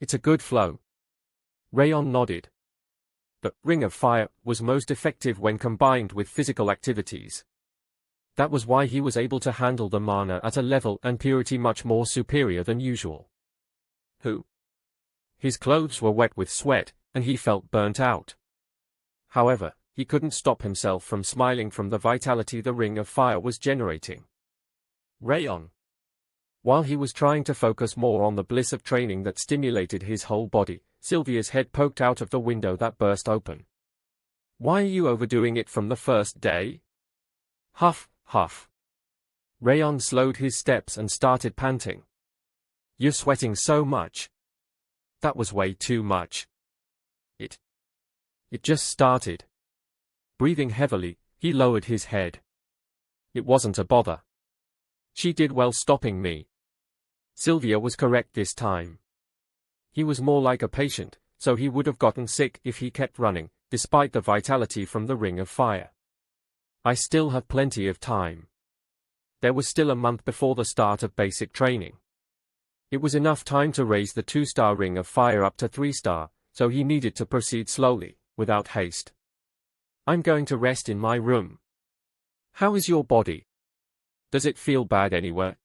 It's a good flow. Rayon nodded. The Ring of Fire was most effective when combined with physical activities. That was why he was able to handle the mana at a level and purity much more superior than usual. His clothes were wet with sweat, and he felt burnt out. However, he couldn't stop himself from smiling from the vitality the Ring of Fire was generating. Rayon. While he was trying to focus more on the bliss of training that stimulated his whole body, Sylvia's head poked out of the window that burst open. Why are you overdoing it from the first day? Huff, huff. Rayon slowed his steps and started panting. You're sweating so much. That was way too much. It just started. Breathing heavily, he lowered his head. It wasn't a bother. She did well stopping me. Sylvia was correct this time. He was more like a patient, so he would have gotten sick if he kept running, despite the vitality from the Ring of Fire. I still have plenty of time. There was still a month before the start of basic training. It was enough time to raise the 2-star Ring of Fire up to 3-star, so he needed to proceed slowly, without haste. I'm going to rest in my room. How is your body? Does it feel bad anywhere?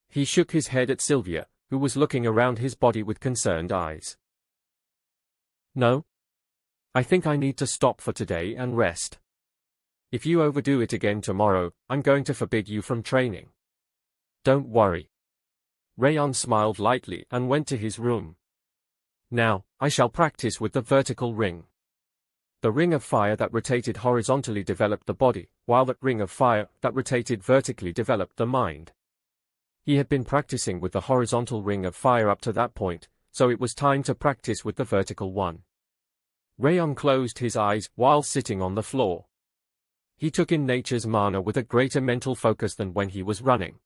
He shook his head at Sylvia, who was looking around his body with concerned eyes. No. I think I need to stop for today and rest. If you overdo it again tomorrow, I'm going to forbid you from training. Don't worry. Rayon smiled lightly and went to his room. Now, I shall practice with the vertical ring. The Ring of Fire that rotated horizontally developed the body, while the Ring of Fire that rotated vertically developed the mind. He had been practicing with the horizontal Ring of Fire up to that point, so it was time to practice with the vertical one. Rayon closed his eyes while sitting on the floor. He took in nature's mana with a greater mental focus than when he was running.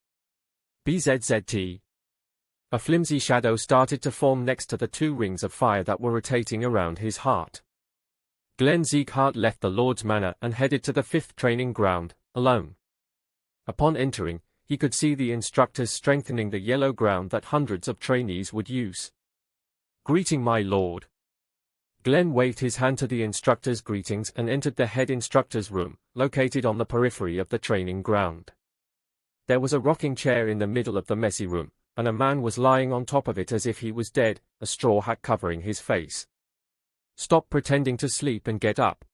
BZZT. A flimsy shadow started to form next to the 2 rings of fire that were rotating around his heart. Glenn Sieghart left the Lord's Manor and headed to the 5th training ground, alone. Upon entering, he could see the instructors strengthening the yellow ground that hundreds of trainees would use. Greeting my lord. Glenn waved his hand to the instructors' greetings and entered the head instructor's room, located on the periphery of the training ground. There was a rocking chair in the middle of the messy room, and a man was lying on top of it as if he was dead, a straw hat covering his face. Stop pretending to sleep and get up.